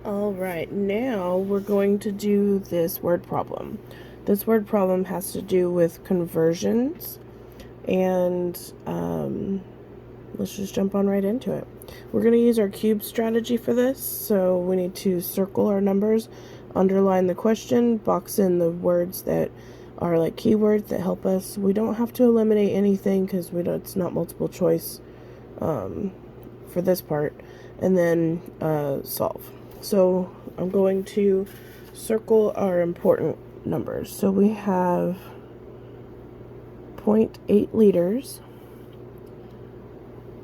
All right, now we're going to do this word problem. This word problem has to do with conversions, and let's just jump on right into it. We're going to use our cube strategy for this, so we need to circle our numbers, underline the question, box in the words that are like keywords that help us. We don't have to eliminate anything because it's not multiple choice for this part, and then solve. So I'm going to circle our important numbers. So we have 0.8 liters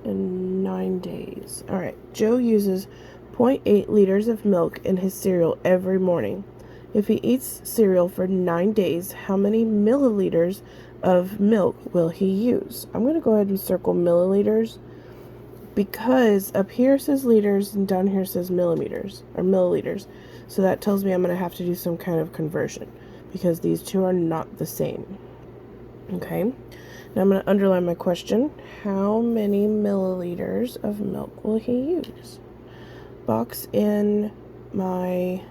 in 9 days. All right, Joe uses 0.8 liters of milk in his cereal every morning. If he eats cereal for 9 days, how many milliliters of milk will he use? I'm going to go ahead and circle milliliters, because up here says liters and down here says millimeters or milliliters. So that tells me I'm going to have to do some kind of conversion because these two are not the same. Okay, now I'm going to underline my question. How many milliliters of milk will he use? Box in my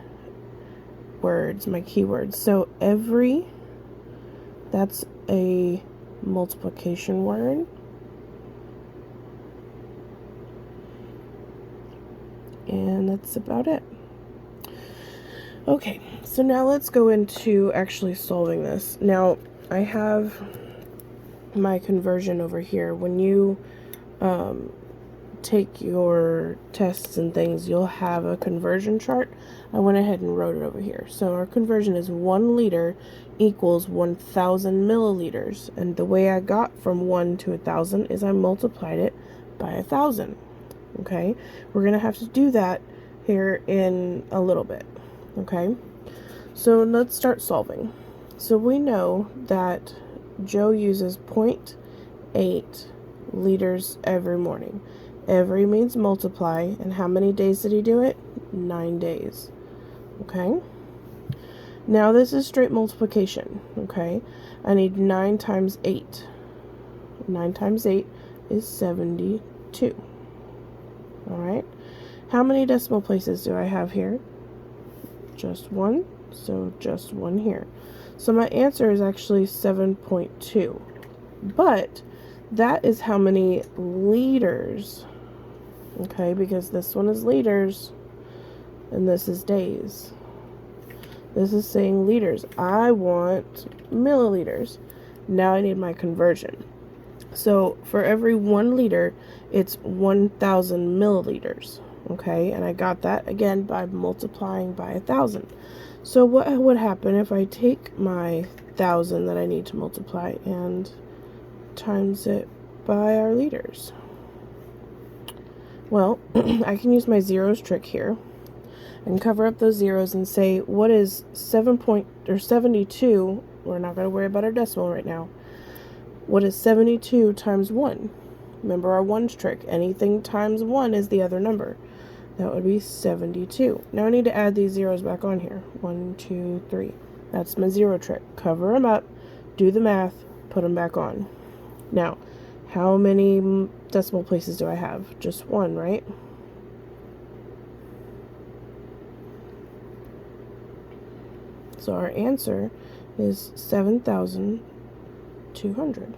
words, my keywords. So every, that's a multiplication word. And that's about it. Okay, so now let's go into actually solving this. Now, I have my conversion over here. When you take your tests and things, you'll have a conversion chart. I went ahead and wrote it over here. So our conversion is 1 liter equals 1,000 milliliters. And the way I got from 1 to 1,000 is I multiplied it by 1,000. Okay, we're going to have to do that here in a little bit. Okay, so let's start solving. So we know that Joe uses 0.8 liters every morning. Every means multiply, and how many days did he do it? 9 days. Okay, now this is straight multiplication. Okay, I need 9 times 8. 9 times 8 is 72. Alright, how many decimal places do I have here? Just one, so just one here. So my answer is actually 7.2. But that is how many liters. Okay, because this one is liters and this is days. This is saying liters. I want milliliters. Now I need my conversion. So for every 1 liter, it's 1,000 milliliters. Okay, and I got that again by multiplying by 1,000. So what would happen if I take my 1,000 that I need to multiply and times it by our liters? Well, I can use my zeros trick here and cover up those zeros and say, what is 72? We're not going to worry about our decimal right now. What is 72 times 1? Remember our ones trick. Anything times 1 is the other number. That would be 72. Now I need to add these zeros back on here. 1, 2, 3. That's my zero trick. Cover them up, do the math, put them back on. Now, how many decimal places do I have? Just one, right? So our answer is 7,200.